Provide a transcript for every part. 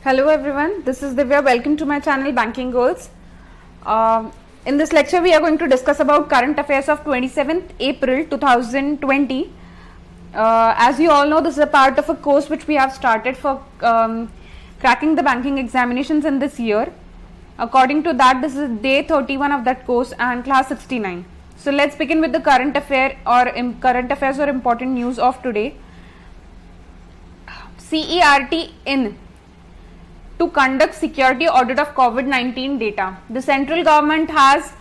Hello everyone, this is Divya. Welcome to my channel Banking Goals. In this lecture we are going to discuss about current affairs of 27th April 2020. As you all know, this is a part of a course which we have started for cracking the banking examinations in this year. According to that, this is day 31 of that course and class 69. So let's begin with the current affairs or important news of today. CERT in to conduct security audit of COVID-19 data. The central government has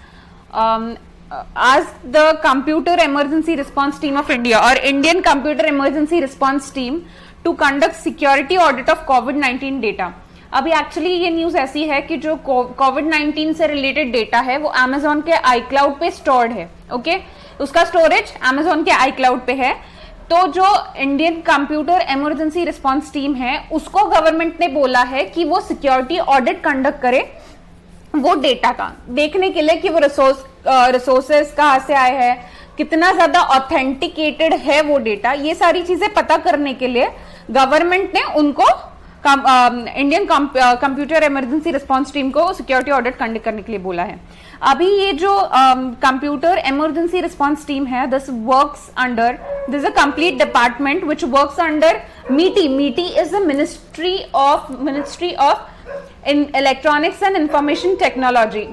asked the Computer Emergency Response Team of India or Indian Computer Emergency Response Team to conduct security audit of COVID-19 data. अभी actually ये news ऐसी है कि जो कोविड-19 से related data है वो Amazon के iCloud पे स्टोर्ड है. ओके, उसका स्टोरेज अमेजोन के iCloud पे है. तो जो Indian computer emergency response team है उसको गवर्नमेंट ने बोला है कि वो सिक्योरिटी ऑडिट कंडक्ट करे वो डेटा का, देखने के लिए कि वो रिसोर्सेस कहाँ से आए हैं, कितना ज्यादा ऑथेंटिकेटेड है वो डेटा. ये सारी चीजें पता करने के लिए गवर्नमेंट ने उनको Indian computer emergency response team को सिक्योरिटी ऑडिट कंडक्ट करने के लिए बोला है. अभी ये जो कंप्यूटर इमरजेंसी रिस्पांस टीम है, this is a complete department which works under मीटी. मीटी is a ministry of electronics and information technology.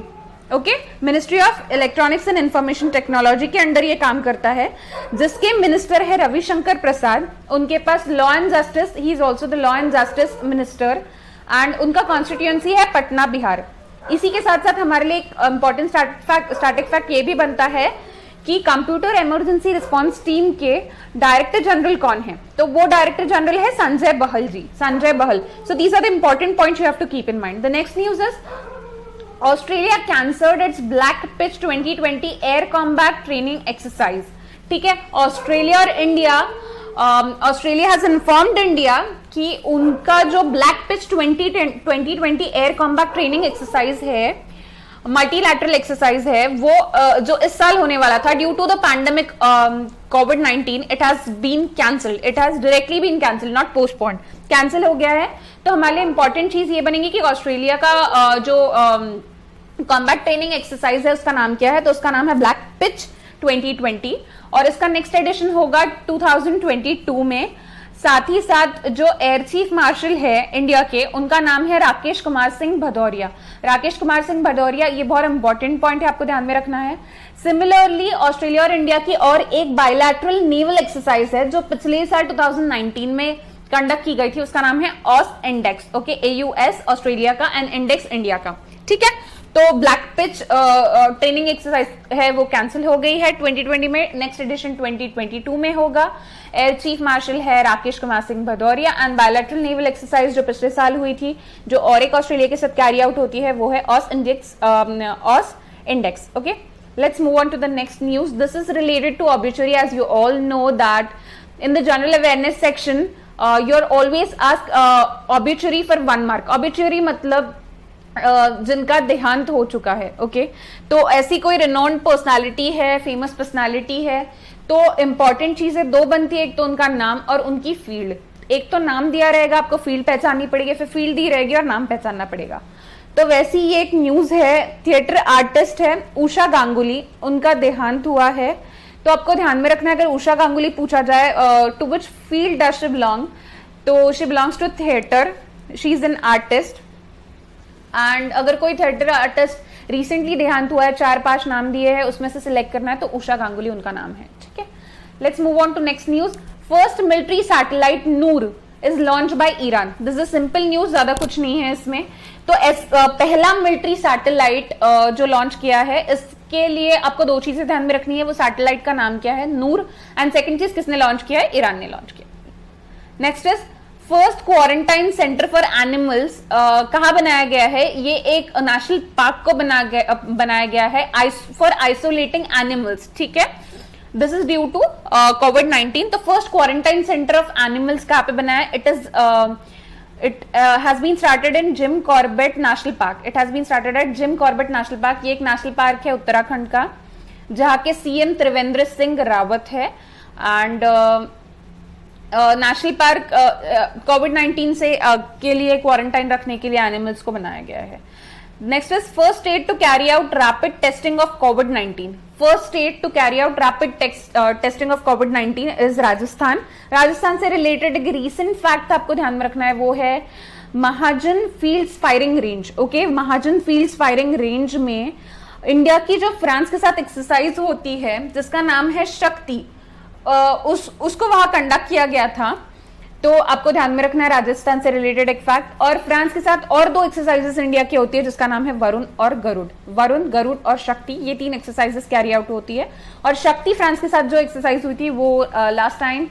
Okay, ministry of electronics and information technology के अंडर ये काम करता है, जिसके मिनिस्टर है रविशंकर प्रसाद. उनके पास law and justice, he is also the law and justice minister and उनका कॉन्स्टिट्यूएंसी है पटना, बिहार. इसी के साथ साथ हमारे लिए एक इंपॉर्टेंट स्टैटिक फैक्ट ये भी बनता है कि कंप्यूटर इमरजेंसी रिस्पांस टीम के डायरेक्टर जनरल कौन है. तो वो डायरेक्टर जनरल है Sanjay Bahl ji, Sanjay Bahl. So these are the important points you have to keep in mind. The next news is Australia cancelled its black pitch 2020 air combat training exercise. ठीक है, Australia और India, Australia has informed India कि उनका जो black pitch 2020 air combat training exercise है, multilateral exercise है, वो जो इस साल होने वाला था ड्यू टू द पैंडेमिक कोविड-19, it has been cancelled. It has directly been cancelled, not postponed. Cancel हो गया है. तो हमारे लिए इंपॉर्टेंट चीज ये बनेगी कि ऑस्ट्रेलिया का जो कॉम्बैट ट्रेनिंग एक्सरसाइज है उसका नाम क्या है. तो उसका नाम है ब्लैक पिच 2020 और इसका नेक्स्ट एडिशन होगा 2022 में. साथ ही साथ जो एयर चीफ मार्शल है इंडिया के, उनका नाम है राकेश कुमार सिंह भदौरिया. राकेश कुमार सिंह भदौरिया, ये बहुत इंपॉर्टेंट पॉइंट है, आपको ध्यान में रखना है. सिमिलरली ऑस्ट्रेलिया और इंडिया की और एक बायलैटरल नेवल एक्सरसाइज है जो पिछले साल 2019 में कंडक्ट की गई थी. उसका नाम है ऑस इंडेक्स. ओके, AUS ऑस्ट्रेलिया का एंड इंडेक्स इंडिया का. ठीक है, तो ब्लैक पिच ट्रेनिंग एक्सरसाइज है वो कैंसिल हो गई है 2020 में. नेक्स्ट एडिशन 2022 में होगा. एयर चीफ मार्शल है Rakesh Kumar Singh Bhadauria and bilateral naval exercise जो पिछले साल हुई थी, जो और एक ऑस्ट्रेलिया के साथ कैरी आउट होती है, वो है ऑस index. Okay, let's move on to the next news. This is related to obituary. As you all know that in the general awareness section you're always asked obituary for 1 mark. obituary मतलब जिनका देहांत हो चुका है. Okay, तो ऐसी कोई renowned personality है, फेमस पर्सनालिटी है, तो इंपॉर्टेंट चीजें दो बनती है. एक तो उनका नाम और उनकी फील्ड. एक तो नाम दिया रहेगा, आपको फील्ड पहचाननी पड़ेगी, फिर फील्ड दी रहेगी और नाम पहचानना पड़ेगा. तो वैसी ये एक न्यूज है, थिएटर आर्टिस्ट है उषा गांगुली, उनका देहांत हुआ है. तो आपको ध्यान में रखना है, अगर उषा गांगुली पूछा जाए to which field does she belong, तो she belongs to theatre. She is an artist. And अगर कोई थिएटर आर्टिस्ट रिसेंटली देहांत हुआ है, 4-5 नाम दिए हैं, उसमें से सिलेक्ट करना है, तो उषा गांगुली उनका नाम है. ठीक है, let's move on to next news. First military satellite Noor is launch by Iran. This is simple news, ज्यादा कुछ नहीं है इसमें. तो पहला मिलिट्री सैटेलाइट जो लॉन्च किया है, इसके लिए आपको 2 चीजें ध्यान में रखनी है. वो सैटेलाइट का नाम क्या है, नूर, एंड सेकंड चीज किसने लॉन्च किया है, ईरान ने लॉन्च किया. Next is first quarantine centre for animals. कहाँ बनाया गया है, ये एक नेशनल पार्क को बनाया गया है फॉर आइसोलेटिंग एनिमल्स. ठीक है, दिस इज ड्यू टू कोविड-19. तो first quarantine centre of animals कहाँ पे बनाया, it has been started in Jim Corbett National Park. It has been started at Jim Corbett National Park. ये एक नेशनल पार्क है उत्तराखंड का, जहाँ के CM त्रिवेंद्र सिंह रावत है. एंड नेशनल पार्क कोविड-19 से के लिए क्वारंटाइन रखने के लिए एनिमल्स को बनाया गया है. Next is first state to carry out rapid testing of covid. First state to carry out rapid testing of covid is Rajasthan. Rajasthan से रिलेटेड एक रीसेंट फैक्ट आपको ध्यान में रखना है, वो है महाजन फील्ड्स फायरिंग रेंज. ओके, महाजन फील्ड्स फायरिंग रेंज में इंडिया की जो फ्रांस के साथ एक्सरसाइज होती है जिसका नाम है शक्ति, उसको वहां कंडक्ट किया गया था. तो आपको ध्यान में रखना है राजस्थान से रिलेटेड एक फैक्ट. और फ्रांस के साथ और 2 एक्सरसाइजेस इंडिया की होती है जिसका नाम है वरुण और गरुड़. वरुण, गरुड़ और शक्ति, ये 3 एक्सरसाइजेस कैरी आउट होती है. और शक्ति फ्रांस के साथ जो एक्सरसाइज हुई थी वो लास्ट टाइम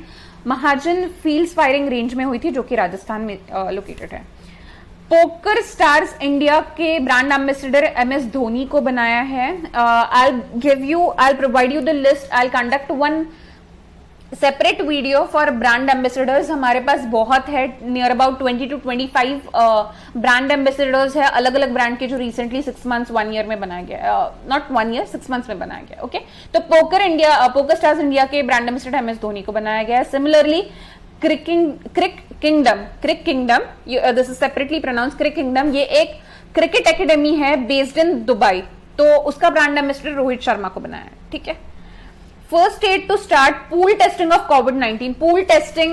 महाजन फील्ड्स फायरिंग रेंज में हुई थी जो कि राजस्थान में लोकेटेड है. पोकर स्टार्स इंडिया के ब्रांड एम्बेसडर MS धोनी को बनाया है. I'll provide you the list. I'll conduct one separate video for brand ambassadors. हमारे पास बहुत है, near about 20 to 25 brand ambassadors है अलग अलग ब्रांड के, जो रिसेंटली 6 months 1 year में बनाया गया, नॉट 1 year 6 months में बनाया गया. ओके, तो पोकर स्टार्स इंडिया के ब्रांड एम्बेसडर MS धोनी को बनाया गया है. Similarly crick kingdom, this is separately pronounce crick kingdom, ये एक क्रिकेट एकेडमी है बेस्ड इन दुबई, तो उसका ब्रांड एम्बेसडर रोहित शर्मा को बनाया है. ठीक है. First state to start pool testing of कोविड-19. पूल टेस्टिंग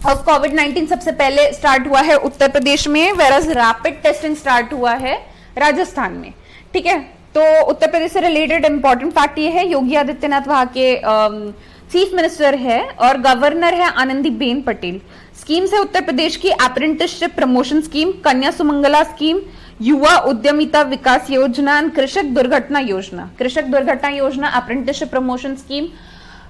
ऑफ कोविड-19 सबसे पहले स्टार्ट हुआ है उत्तर प्रदेश में, वेरएज रैपिड टेस्टिंग स्टार्ट हुआ है राजस्थान में. ठीक है, तो उत्तर प्रदेश से रिलेटेड इंपॉर्टेंट फैक्ट ये है, योगी आदित्यनाथ वहां के चीफ मिनिस्टर है और गवर्नर है आनंदीबेन पटेल. स्कीम्स है उत्तर प्रदेश की अप्रेंटिसशिप प्रमोशन स्कीम, कन्या सुमंगला स्कीम, युवा उद्यमिता विकास योजना, कृषक दुर्घटना योजना, अप्रेंटिसशिप प्रमोशन स्कीम,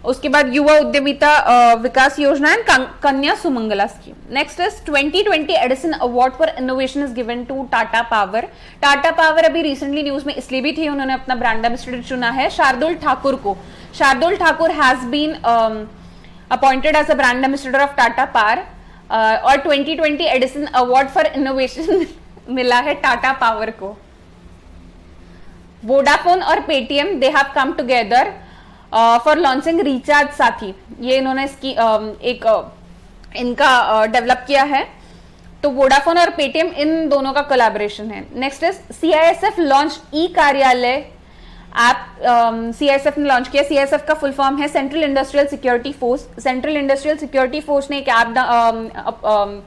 उसके बाद युवा उद्यमिता विकास योजना and Kanya Sumangala scheme. Next is 2020 Edison award for innovation is given to Tata power. Tata power अभी रिसेंटली न्यूज में इसलिए भी थी, उन्होंने अपना ब्रांड एम्बेसडर चुना है शार्दुल ठाकुर को. Shardul Thakur has been appointed as a brand ambassador of Tata power और 2020 एडिसन अवार्ड फॉर इनोवेशन मिला है टाटा पावर को. वोडाफोन और Paytm they have come together for launching recharge Saathi. ये इन्होंने इसकी इनका डेवलप किया है. तो वोडाफोन और पेटीएम इन दोनों का कोलैबोरेशन है. नेक्स्ट इज CISF लॉन्च ई कार्यालय ऐप. CISF ने लॉन्च किया. CISF का फुल फॉर्म है central industrial security force. Central industrial security force ने एक ऐप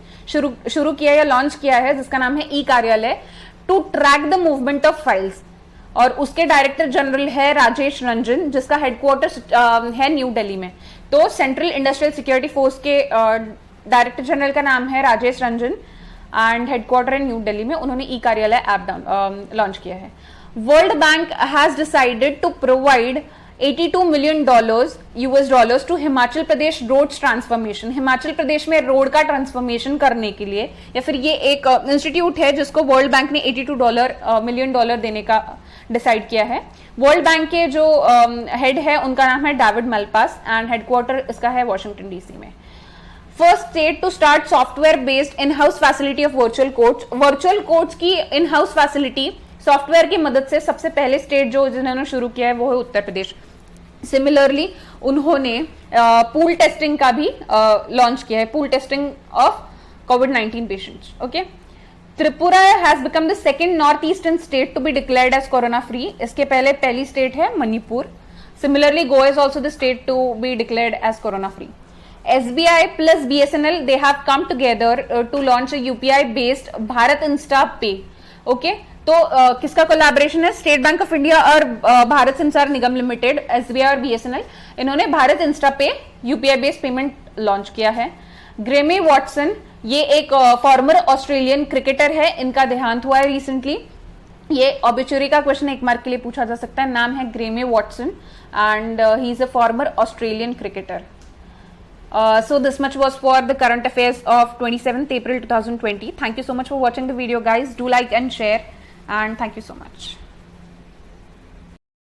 शुरू किया या लॉन्च किया है जिसका नाम है e Karyalaya, to track the movement of files. और उसके डायरेक्टर जनरल है राजेश रंजन, जिसका हेडक्वार्टर है न्यू दिल्ली में. तो सेंट्रल इंडस्ट्रियल सिक्योरिटी फोर्स के डायरेक्टर जनरल का नाम है राजेश रंजन एंड हेडक्वार्टर है न्यू दिल्ली में. उन्होंने ई कार्यालय ऐप लॉन्च किया है. World Bank has decided to provide $82 million US to Himachal Pradesh roads transformation. Himachal Pradesh में रोड का ट्रांसफॉर्मेशन करने के लिए, या फिर ये एक इंस्टीट्यूट है जिसको वर्ल्ड बैंक ने $82 million देने का डिसाइड किया है. वर्ल्ड बैंक के जो हेड है उनका नाम है डेविड मेलपास एंड हेडक्वार्टर इसका है वॉशिंगटन DC में. First state to start software based in house facility of virtual courts. Virtual courts की इन हाउस फैसिलिटी सॉफ्टवेयर की मदद से सबसे पहले स्टेट जो जिन्होंने शुरू किया है वो है उत्तर प्रदेश. सिमिलरली उन्होंने पूल टेस्टिंग का भी लॉन्च किया है, पूल टेस्टिंग ऑफ कोविड-19 patients. Okay. Tripura has become the second north eastern state to be declared as corona free. इसके पहले पहली स्टेट है Manipur. Similarly Goa is also the state to be declared as corona free. SBI plus BSNL they have come together to launch a UPI based Bharat Insta पे. Okay, तो किसका collaboration है? State bank of India और भारत संचार निगम limited, SBI और BSNL, इन्होंने Bharat Insta पे UPI based payment launch किया है. ग्रेमी वॉटसन, ये एक फॉर्मर ऑस्ट्रेलियन क्रिकेटर है, इनका देहांत हुआ है रिसेंटली. ये ऑबिचुरी का क्वेश्चन एक मार्क के लिए पूछा जा सकता है. नाम है Grammy Watson and he is a former Australian cricketer. So this much was for the current affairs of 27th April 2020. Thank you so much for watching the video, guys. Do like and share, and thank you so much.